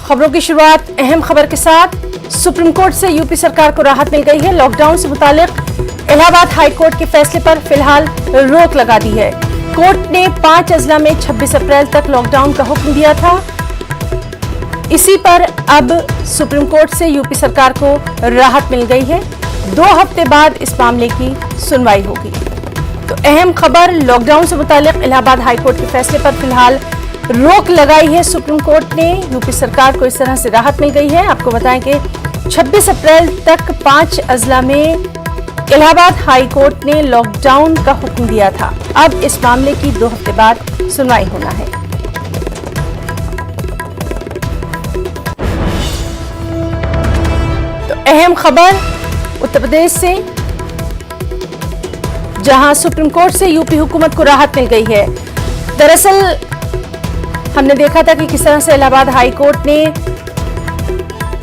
खबरों की शुरुआत अहम खबर के साथ। सुप्रीम कोर्ट से यूपी सरकार को राहत मिल गई है। लॉकडाउन से मुतालिक इलाहाबाद हाई कोर्ट के फैसले पर फिलहाल रोक लगा दी है। कोर्ट ने 5 अजला में 26 अप्रैल तक लॉकडाउन का हुक्म दिया था। इसी पर अब सुप्रीम कोर्ट से यूपी सरकार को राहत मिल गई है। 2 हफ्ते बाद इस मामले की सुनवाई होगी। तो अहम खबर, लॉकडाउन से मुतालिक इलाहाबाद हाई कोर्ट के फैसले पर फिलहाल रोक लगाई है सुप्रीम कोर्ट ने। यूपी सरकार को इस तरह से राहत मिल गई है। आपको बताएं कि 26 अप्रैल तक 5 अजला में इलाहाबाद हाई कोर्ट ने लॉकडाउन का हुक्म दिया था। अब इस मामले की 2 हफ्ते बाद सुनवाई होना है। तो अहम खबर उत्तर प्रदेश से, जहां सुप्रीम कोर्ट से यूपी हुकूमत को राहत मिल गई है। दरअसल हमने देखा था कि किस तरह से इलाहाबाद हाई कोर्ट ने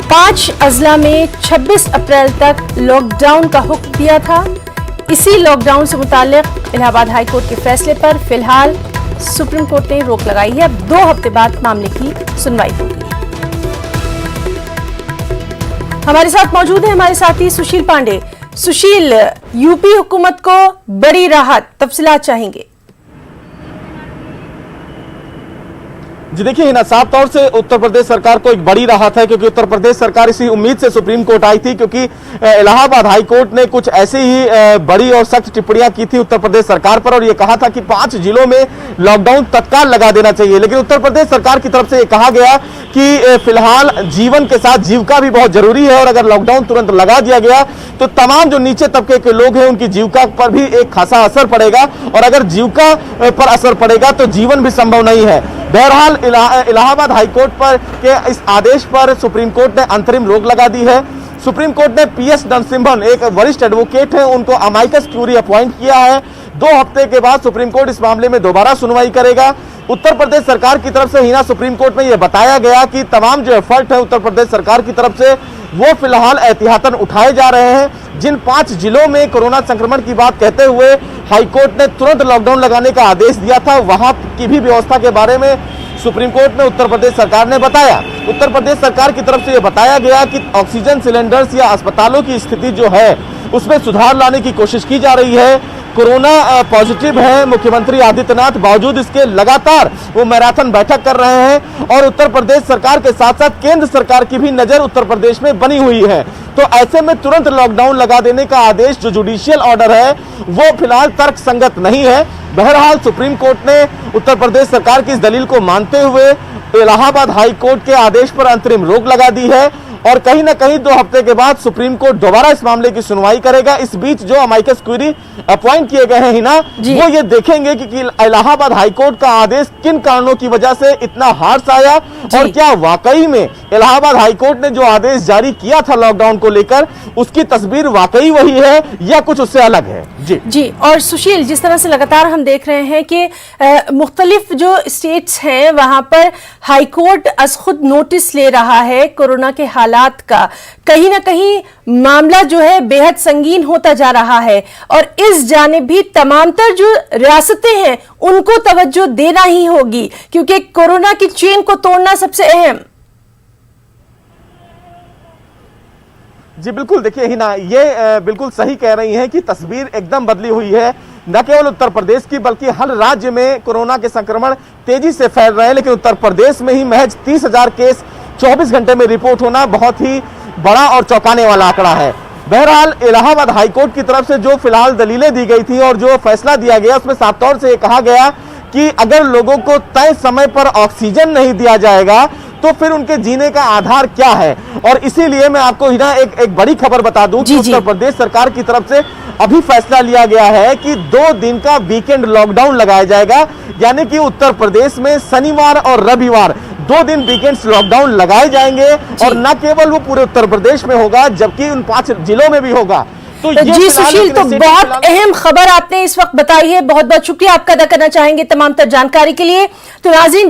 5 अजला में 26 अप्रैल तक लॉकडाउन का हुक्म दिया था। इसी लॉकडाउन से मुतालिक इलाहाबाद हाई कोर्ट के फैसले पर फिलहाल सुप्रीम कोर्ट ने रोक लगाई है। अब 2 हफ्ते बाद मामले की सुनवाई होगी। हमारे साथ मौजूद है हमारे साथी सुशील पांडे। सुशील, यूपी हुकूमत को बड़ी राहत, तफसीलात चाहेंगे। जी देखिए हिना, साफ तौर से उत्तर प्रदेश सरकार को एक बड़ी राहत है, क्योंकि उत्तर प्रदेश सरकार इसी उम्मीद से सुप्रीम कोर्ट आई थी, क्योंकि इलाहाबाद हाई कोर्ट ने कुछ ऐसे ही बड़ी और सख्त टिप्पणियां की थी उत्तर प्रदेश सरकार पर, और ये कहा था कि 5 जिलों में लॉकडाउन तत्काल लगा देना चाहिए। लेकिन उत्तर प्रदेश सरकार की तरफ से ये कहा गया कि फिलहाल जीवन के साथ जीविका भी बहुत जरूरी है, और अगर लॉकडाउन तुरंत लगा दिया गया तो तमाम जो नीचे तबके के लोग हैं उनकी जीविका पर भी एक खासा असर पड़ेगा, और अगर जीविका पर असर पड़ेगा तो जीवन भी संभव नहीं है। बहरहाल इलाहाबाद हाईकोर्ट पर के इस आदेश पर सुप्रीम कोर्ट ने अंतरिम रोक लगा दी है। सुप्रीम कोर्ट ने PS नरसिम्हन, एक वरिष्ठ एडवोकेट है, उनको अमाइकस क्यूरी अपॉइंट किया है। 2 हफ्ते के बाद सुप्रीम कोर्ट इस मामले में दोबारा सुनवाई करेगा। उत्तर प्रदेश सरकार की तरफ से हिना सुप्रीम कोर्ट में यह बताया गया कि तमाम जो एफर्ट है उत्तर प्रदेश सरकार की तरफ से वो फिलहाल एहतियातन उठाए जा रहे हैं। जिन 5 जिलों में कोरोना संक्रमण की बात कहते हुए हाईकोर्ट ने तुरंत लॉकडाउन लगाने का आदेश दिया था, वहां की भी व्यवस्था के बारे में सुप्रीम कोर्ट में उत्तर प्रदेश सरकार ने बताया। उत्तर प्रदेश सरकार की तरफ से यह बताया गया कि ऑक्सीजन सिलेंडर्स या अस्पतालों की स्थिति जो है उसमें सुधार लाने की कोशिश की जा रही है। कोरोना पॉजिटिव है मुख्यमंत्री आदित्यनाथ, बावजूद इसके लगातार वो मैराथन बैठक कर रहे हैं, और उत्तर प्रदेश सरकार के साथ साथ केंद्र सरकार की भी नजर उत्तर प्रदेश में बनी हुई है। तो ऐसे में तुरंत लॉकडाउन लगा देने का आदेश जो जुडिशियल ऑर्डर है वो फिलहाल तर्कसंगत नहीं है। बहरहाल सुप्रीम कोर्ट ने उत्तर प्रदेश सरकार की इस दलील को मानते हुए इलाहाबाद हाई कोर्ट के आदेश पर अंतरिम रोक लगा दी है, और कहीं ना कहीं 2 हफ्ते के बाद सुप्रीम कोर्ट दोबारा इस मामले की सुनवाई करेगा। इस बीच जो अमाइकस क्यूरी अपॉइंट किए गए हैं हिना, वो ये देखेंगे कि इलाहाबाद हाईकोर्ट का आदेश किन कारणों की वजह से इतना हार्श आया, और क्या वाकई में इलाहाबाद हाईकोर्ट ने जो आदेश जारी किया था लॉकडाउन को लेकर उसकी तस्वीर वाकई वही है या कुछ उससे अलग है। जी। और सुशील, जिस तरह से लगातार हम देख रहे हैं कि मुख्तलिफ जो स्टेट्स हैं वहां पर हाईकोर्ट अज खुद नोटिस ले रहा है कोरोना के हालात का, कहीं ना कहीं मामला जो है बेहद संगीन होता जा रहा है, और इस जानिब भी तमामतर जो रियासतें हैं उनको तवज्जो देना ही होगी, क्योंकि कोरोना की चेन को तोड़ना सबसे अहम। जी बिल्कुल, देखिए हिना, ये बिल्कुल सही कह रही हैं कि तस्वीर एकदम बदली हुई है, न केवल उत्तर प्रदेश की बल्कि हर राज्य में कोरोना के संक्रमण तेजी से फैल रहे हैं। लेकिन उत्तर प्रदेश में ही महज 30,000 केस 24 घंटे में रिपोर्ट होना बहुत ही बड़ा और चौंकाने वाला आंकड़ा है। बहरहाल इलाहाबाद हाईकोर्ट की तरफ से जो फिलहाल दलीलें दी गई थी और जो फैसला दिया गया उसमें साफ तौर से कहा गया कि अगर लोगों को तय समय पर ऑक्सीजन नहीं दिया जाएगा तो फिर उनके जीने का आधार क्या है। और इसीलिए मैं आपको हिना एक बड़ी खबर बता दूं कि उत्तर प्रदेश सरकार की तरफ से अभी फैसला लिया गया है कि 2 दिन का वीकेंड लॉकडाउन लगाया जाएगा, यानी कि उत्तर प्रदेश में शनिवार और रविवार 2 दिन वीकेंड लॉकडाउन लगाए जाएंगे, और न केवल वो पूरे उत्तर प्रदेश में होगा जबकि उन 5 जिलों में भी होगा। तो जी सुशील, तो बहुत अहम खबर आपने इस वक्त बताई है। बहुत बहुत शुक्रिया आपका अदा करना चाहेंगे तमाम तर जानकारी के लिए। तो नाज़रीन,